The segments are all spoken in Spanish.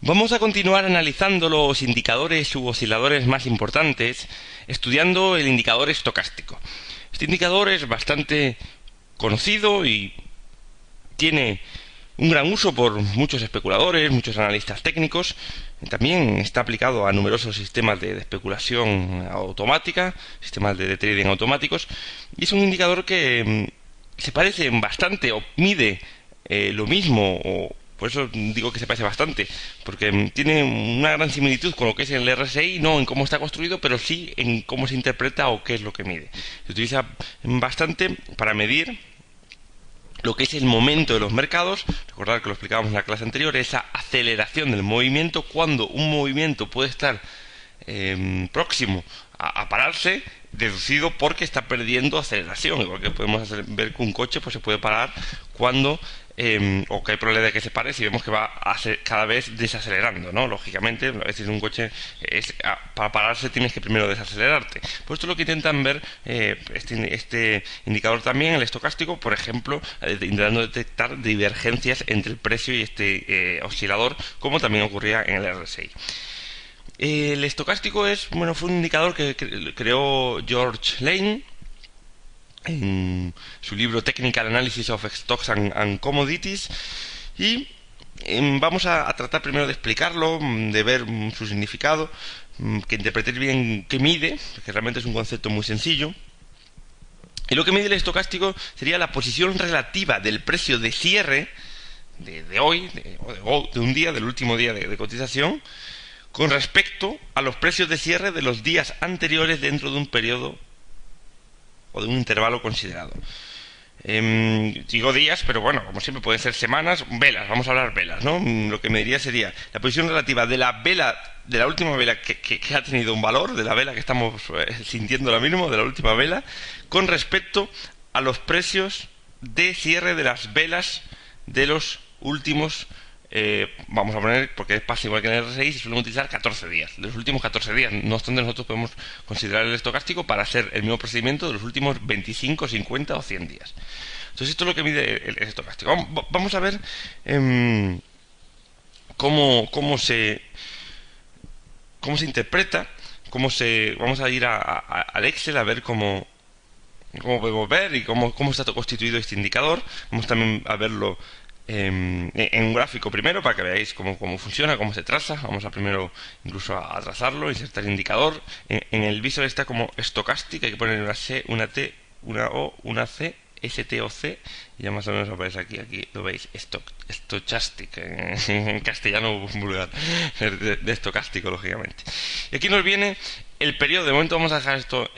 Vamos a continuar analizando los indicadores u osciladores más importantes, estudiando el indicador estocástico. Este indicador es bastante conocido y tiene un gran uso por muchos especuladores, muchos analistas técnicos. También está aplicado a numerosos sistemas de especulación automática, sistemas de trading automáticos, y es un indicador que se parece bastante o mide lo mismo, o por eso digo que se parece bastante, porque tiene una gran similitud con lo que es el RSI, no en cómo está construido, pero sí en cómo se interpreta o qué es lo que mide. Se utiliza bastante para medir lo que es el momento de los mercados. Recordad que lo explicábamos en la clase anterior, esa aceleración del movimiento, cuando un movimiento puede estar próximo a pararse, deducido porque está perdiendo aceleración. Igual que podemos ver que un coche pues se puede parar cuando o que hay probabilidad de que se pare si vemos que va a ser cada vez desacelerando, ¿no? Lógicamente, a veces un coche para pararse tienes que primero desacelerarte. Pues esto es lo que intentan ver este indicador también, el estocástico, por ejemplo, intentando detectar divergencias entre el precio y este oscilador, como también ocurría en el RSI. El estocástico fue un indicador que creó George Lane en su libro Technical Analysis of Stocks and Commodities, y vamos a tratar primero de explicarlo, de ver su significado, que interpretéis bien qué mide, que realmente es un concepto muy sencillo. Y lo que mide el estocástico sería la posición relativa del precio de cierre de hoy, de un día, del último día de cotización, con respecto a los precios de cierre de los días anteriores dentro de un periodo o de un intervalo considerado. Digo días, pero bueno, como siempre pueden ser semanas, velas, vamos a hablar velas, ¿no? Lo que me diría sería la posición relativa de la vela, de la última vela que ha tenido un valor, de la vela que estamos sintiendo ahora mismo, de la última vela, con respecto a los precios de cierre de las velas de los últimos vamos a poner, porque pasa igual que en el RSI, se suelen utilizar 14 días, de los últimos 14 días. No obstante, nosotros podemos considerar el estocástico para hacer el mismo procedimiento de los últimos 25, 50 o 100 días. Entonces esto es lo que mide el estocástico. Vamos a ver cómo se interpreta, vamos a ir al Excel a ver cómo podemos ver y cómo está constituido este indicador. Vamos también a verlo en un gráfico primero para que veáis cómo funciona, cómo se traza. Vamos a primero incluso a trazarlo, insertar el indicador. En el visor está como stochastic, hay que poner una C, una T, una O, una C, ST o C, y ya más o menos aparece aquí lo veis, stochastic, en castellano vulgar, de estocástico, lógicamente. Y aquí nos viene el periodo. De momento vamos a dejar esto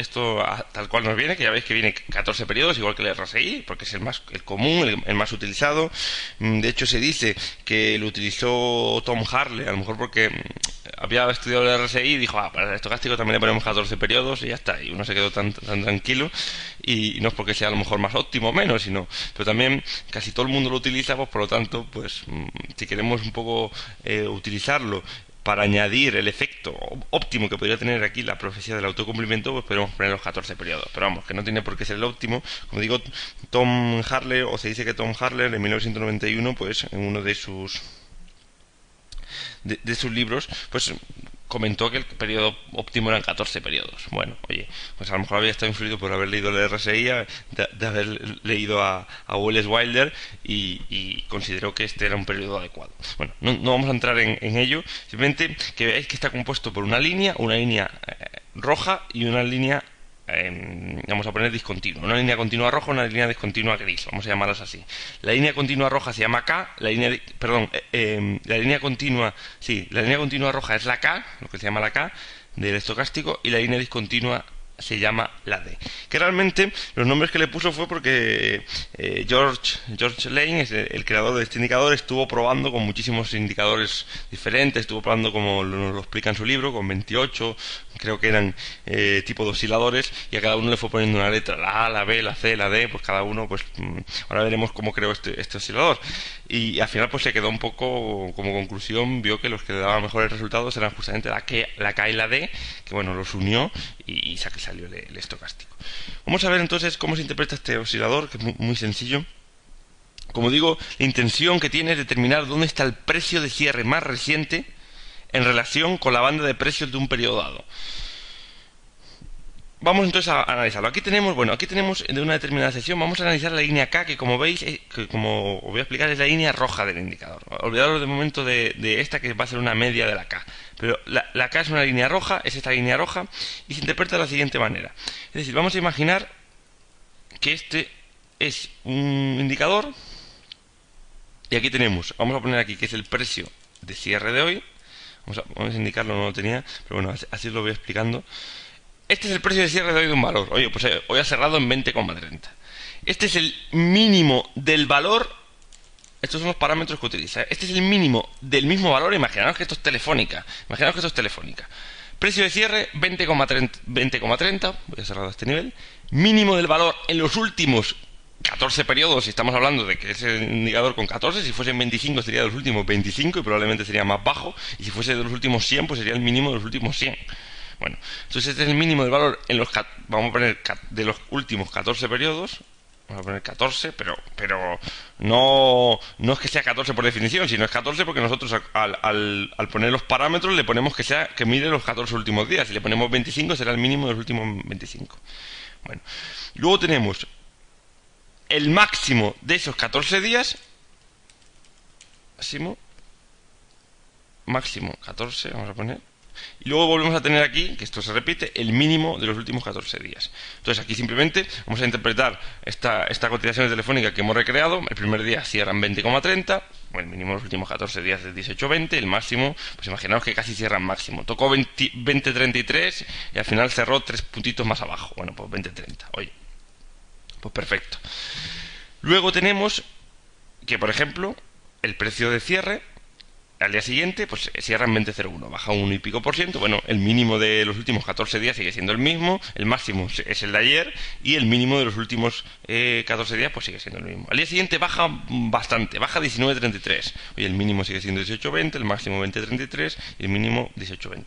tal cual nos viene, que ya veis que viene 14 periodos, igual que el RSI, porque es el común, el más utilizado. De hecho se dice que lo utilizó Tom Harley, a lo mejor porque había estudiado el RSI y dijo, para el estocástico también le ponemos 14 periodos y ya está, y uno se quedó tan tranquilo, y no es porque sea a lo mejor más óptimo o menos, pero también casi todo el mundo lo utiliza, pues por lo tanto, pues si queremos un poco utilizarlo para añadir el efecto óptimo que podría tener aquí la profecía del autocumplimiento, pues podemos poner los 14 periodos. Pero vamos, que no tiene por qué ser el óptimo. Como digo, Tom Harley, o se dice que Tom Harley en 1991, pues en uno de sus libros, pues comentó que el periodo óptimo eran 14 periodos. Bueno, oye, pues a lo mejor había estado influido por haber leído el RSI, de haber leído a Wallace Wilder, y consideró que este era un periodo adecuado. Bueno, no vamos a entrar en ello, simplemente que veáis que está compuesto por una línea roja y una línea vamos a poner discontinua, una línea continua roja, una línea discontinua gris, vamos a llamarlas así. La línea continua roja se llama K, la línea continua roja es la K, lo que se llama la K del estocástico, y la línea discontinua se llama la D. Que realmente los nombres que le puso fue porque George Lane, es el creador de este indicador, estuvo probando con muchísimos indicadores diferentes, estuvo probando, como lo explica en su libro, con 28, creo que eran tipo de osciladores, y a cada uno le fue poniendo una letra, la A, la B, la C, la D, pues cada uno, pues ahora veremos cómo creó este oscilador. Y al final pues se quedó un poco, como conclusión, vio que los que le daban mejores resultados eran justamente la K y la D, que bueno, los unió y salió el estocástico. Vamos a ver entonces cómo se interpreta este oscilador, que es muy sencillo. Como digo, la intención que tiene es determinar dónde está el precio de cierre más reciente en relación con la banda de precios de un periodo dado. Vamos entonces a analizarlo. Aquí tenemos de una determinada sección, vamos a analizar la línea K, que como veis, que como os voy a explicar, es la línea roja del indicador. Olvidaros de momento de esta, que va a ser una media de la K. Pero la K es una línea roja, es esta línea roja, y se interpreta de la siguiente manera. Es decir, vamos a imaginar que este es un indicador, y aquí tenemos, vamos a poner aquí que es el precio de cierre de hoy. Vamos a indicarlo, no lo tenía, pero bueno, así lo voy explicando. Este es el precio de cierre de hoy de un valor. Oye, pues hoy ha cerrado en 20,30. Este es el mínimo del valor. Estos son los parámetros que utiliza. Este es el mínimo del mismo valor. Imaginaos que esto es Telefónica. Precio de cierre 20,30. Voy a cerrar a este nivel. Mínimo del valor en los últimos 14 periodos. Si estamos hablando de que es el indicador con 14, si fuesen 25 sería de los últimos 25 y probablemente sería más bajo. Y si fuese de los últimos 100, pues sería el mínimo de los últimos 100. Bueno, entonces este es el mínimo del valor en los, vamos a poner, de los últimos 14 periodos. Vamos a poner 14, pero no es que sea 14 por definición, sino es 14 porque nosotros al poner los parámetros le ponemos que mide los 14 últimos días. Si le ponemos 25 será el mínimo de los últimos 25. Bueno, luego tenemos el máximo de esos 14 días. Máximo 14, vamos a poner. Y luego volvemos a tener aquí, que esto se repite, el mínimo de los últimos 14 días. Entonces aquí simplemente vamos a interpretar esta cotización telefónica que hemos recreado. El primer día cierran 20,30, el mínimo de los últimos 14 días es 18,20, el máximo, pues imaginaos que casi cierran máximo. Tocó 20,33 y al final cerró 3 puntitos más abajo. Bueno, pues 20,30. Oye, pues perfecto. Luego tenemos que, por ejemplo, el precio de cierre al día siguiente, pues cierra en 20,01, baja un y pico %. Bueno, el mínimo de los últimos 14 días sigue siendo el mismo, el máximo es el de ayer y el mínimo de los últimos 14 días pues sigue siendo el mismo. Al día siguiente baja bastante, baja 19,33. Oye, el mínimo sigue siendo 18,20, el máximo 20,33 y el mínimo 18,20.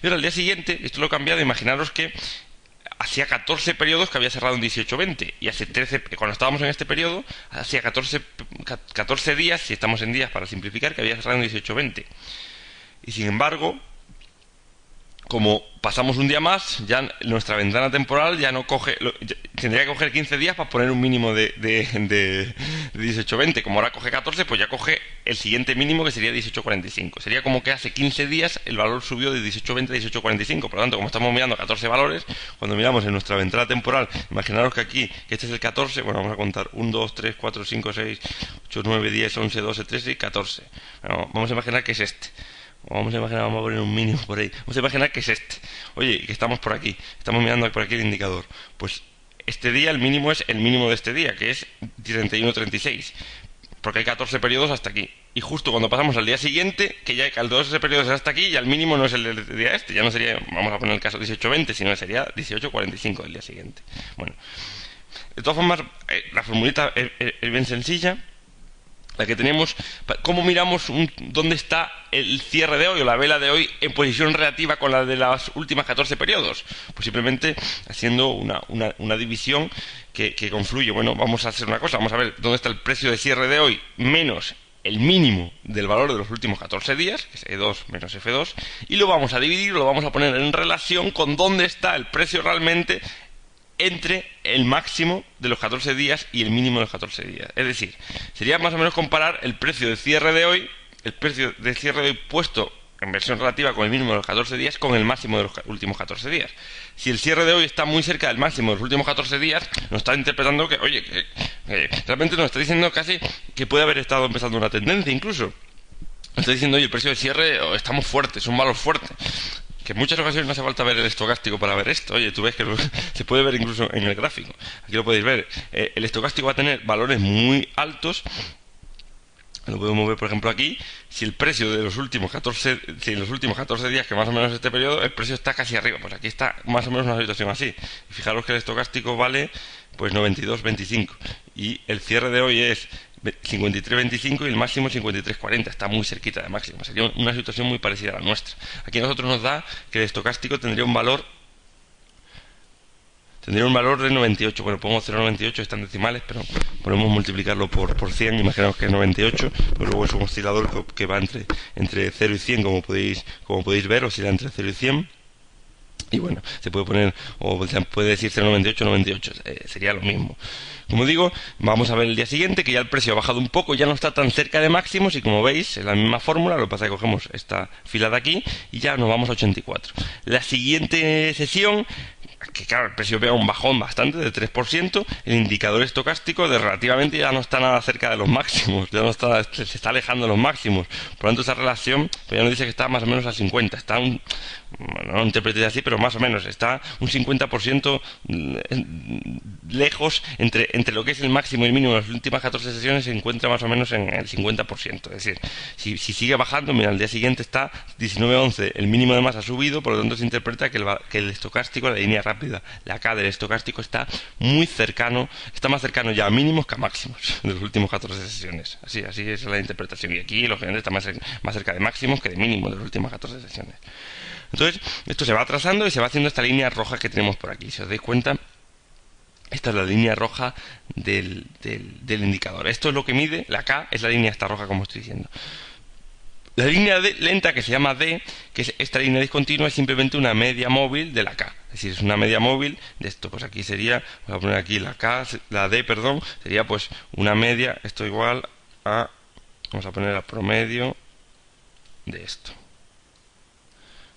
Y ahora al día siguiente, esto lo he cambiado, imaginaros que hacía 14 periodos que había cerrado en 18,20 y hace 13, cuando estábamos en este periodo, hacía 14 días, si estamos en días para simplificar, que había cerrado en 18,20. Y sin embargo, como pasamos un día más, ya nuestra ventana temporal ya no coge, tendría que coger 15 días para poner un mínimo de 18,20. Como ahora coge 14, pues ya coge el siguiente mínimo, que sería 18,45. Sería como que hace 15 días el valor subió de 18,20 a 18,45. Por lo tanto, como estamos mirando 14 valores, cuando miramos en nuestra ventana temporal, imaginaros que aquí, que este es el 14, bueno, vamos a contar 1, 2, 3, 4, 5, 6, 8, 9, 10, 11, 12, 13 y 14. Bueno, vamos a imaginar que es este. Vamos a poner un mínimo por ahí. Vamos a imaginar que es este. Oye, que estamos por aquí. Estamos mirando por aquí el indicador. Pues este día el mínimo es el mínimo de este día, que es 31,36. Porque hay 14 periodos hasta aquí. Y justo cuando pasamos al día siguiente, que ya al 12 periodos hasta aquí, ya el mínimo no es el del día este. Ya no sería, vamos a poner el caso 18,20, sino sería 18,45 del día siguiente. Bueno, de todas formas, la formulita es bien sencilla. La que tenemos, ¿cómo miramos dónde está el cierre de hoy o la vela de hoy en posición relativa con la de los últimos 14 periodos? Pues simplemente haciendo una división que confluye. Bueno, vamos a hacer una cosa, vamos a ver dónde está el precio de cierre de hoy menos el mínimo del valor de los últimos 14 días, que es E2 menos F2, y lo vamos a dividir, lo vamos a poner en relación con dónde está el precio realmente entre el máximo de los 14 días y el mínimo de los 14 días. Es decir, sería más o menos comparar el precio de cierre de hoy, puesto en versión relativa con el mínimo de los 14 días con el máximo de los últimos 14 días. Si el cierre de hoy está muy cerca del máximo de los últimos 14 días, nos está interpretando que, oye, que realmente nos está diciendo casi que puede haber estado empezando una tendencia incluso. Nos está diciendo, oye, el precio de cierre estamos fuertes, es un valor fuerte. Que en muchas ocasiones no hace falta ver el estocástico para ver esto. Oye, tú ves que se puede ver incluso en el gráfico. Aquí lo podéis ver. El estocástico va a tener valores muy altos. Lo podemos ver, por ejemplo, aquí. Si el precio de los últimos 14, si en los últimos 14 días, que más o menos este periodo, el precio está casi arriba. Pues aquí está más o menos una situación así. Y fijaros que el estocástico vale pues 92,25. Y el cierre de hoy es 53,25 y el máximo 53,40. Está muy cerquita de máximo. Sería una situación muy parecida a la nuestra. Aquí a nosotros nos da que el estocástico tendría un valor tendría un valor de 98. Bueno, pongo 0,98, están decimales, pero podemos multiplicarlo por 100, imaginamos que es 98, pero luego es un oscilador que va entre 0 y 100, como podéis ver, oscila entre 0 y 100. Y bueno, se puede poner, o se puede decir 0,98, 98, sería lo mismo. Como digo, vamos a ver el día siguiente que ya el precio ha bajado un poco, ya no está tan cerca de máximos y como veis, es la misma fórmula, lo que pasa es que cogemos esta fila de aquí y ya nos vamos a 84. La siguiente sesión, que claro, el precio pega un bajón bastante de 3%, el indicador estocástico de relativamente ya no está nada cerca de los máximos, ya no está, se está alejando de los máximos, por lo tanto esa relación pues ya nos dice que está más o menos a 50, está no lo interpretéis así, pero más o menos está un 50% lejos entre lo que es el máximo y el mínimo de las últimas 14 sesiones, se encuentra más o menos en el 50%, es decir, si sigue bajando, mira, al día siguiente está 19.11, el mínimo además ha subido, por lo tanto se interpreta que el estocástico, la línea rápida, la K del estocástico está muy cercano, está más cercano ya a mínimos que a máximos de los últimos 14 sesiones, así es la interpretación, y aquí lógicamente está más cerca de máximos que de mínimos de las últimas 14 sesiones. Entonces, esto se va atrasando y se va haciendo esta línea roja que tenemos por aquí. Si os dais cuenta, esta es la línea roja del indicador. Esto es lo que mide, la K es la línea esta roja, como estoy diciendo. La línea lenta, que se llama D, que es esta línea discontinua, es simplemente una media móvil de la K. Es decir, es una media móvil de esto. Pues aquí sería, voy a poner aquí la D, perdón, sería pues una media, esto igual a, vamos a poner a promedio de esto.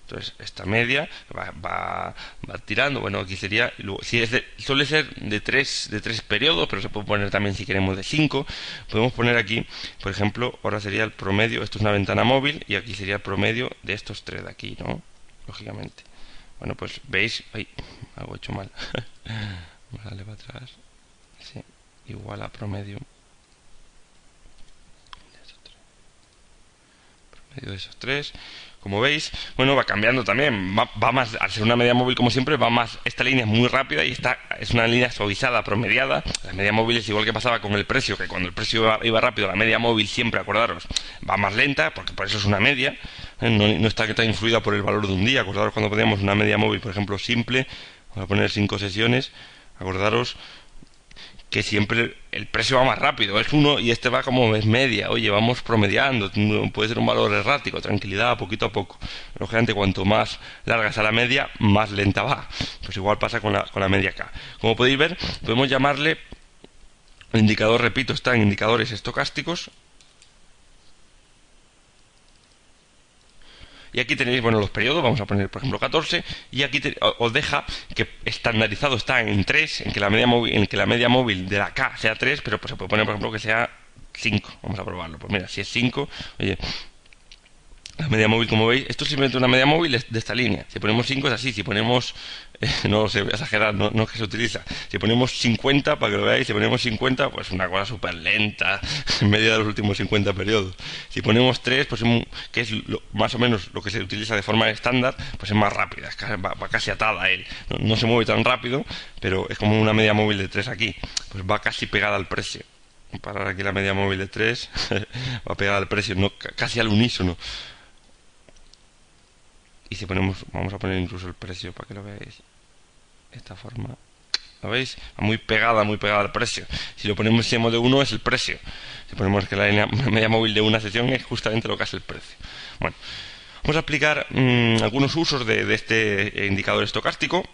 Entonces esta media va tirando, bueno, aquí sería, si suele ser de tres periodos, pero se puede poner también si queremos de 5, podemos poner aquí, por ejemplo, ahora sería el promedio, esto es una ventana móvil, y aquí sería el promedio de estos 3 de aquí, ¿no? Lógicamente. Bueno, pues veis, ay, algo hecho mal, vamos a darle para atrás, sí, igual a promedio de esos 3. Como veis, bueno, va cambiando también, va más, al ser una media móvil como siempre, va más, esta línea es muy rápida y esta es una línea suavizada, promediada. La media móvil es igual que pasaba con el precio, que cuando el precio iba rápido, la media móvil siempre, acordaros, va más lenta, porque por eso es una media, no está tan influida por el valor de un día. Acordaros cuando poníamos una media móvil, por ejemplo, simple, vamos a poner 5 sesiones, acordaros que siempre el precio va más rápido, es 1 y este va como es media, oye, vamos promediando, puede ser un valor errático, tranquilidad, poquito a poco. Lógicamente, cuanto más larga sea la media, más lenta va. Pues igual pasa con la media K. Como podéis ver, podemos llamarle, el indicador, repito, está en indicadores estocásticos. Y aquí tenéis, bueno, los periodos, vamos a poner por ejemplo 14, y aquí os deja que estandarizado está en 3, en que la media móvil de la K sea 3, pero pues se puede poner por ejemplo que sea 5, vamos a probarlo. Pues mira, si es 5, oye, la media móvil, como veis, esto es simplemente una media móvil de esta línea. Si ponemos 5 es así, si ponemos, no sé, voy a exagerar, no es que se utiliza. Si ponemos 50, para que lo veáis, si ponemos 50, pues una cosa súper lenta, en medio de los últimos 50 periodos. Si ponemos 3, pues que es más o menos lo que se utiliza de forma estándar, pues es más rápida, va casi atada a él. No se mueve tan rápido, pero es como una media móvil de 3 aquí, pues va casi pegada al precio. Parar aquí la media móvil de 3, va pegada al precio, casi al unísono. Y si ponemos, vamos a poner incluso el precio para que lo veáis de esta forma, ¿lo veis? Va muy pegada al precio. Si lo ponemos en modo 1 es el precio. Si ponemos que la media móvil de una sesión es justamente lo que hace el precio. Bueno, vamos a explicar algunos usos de este indicador estocástico.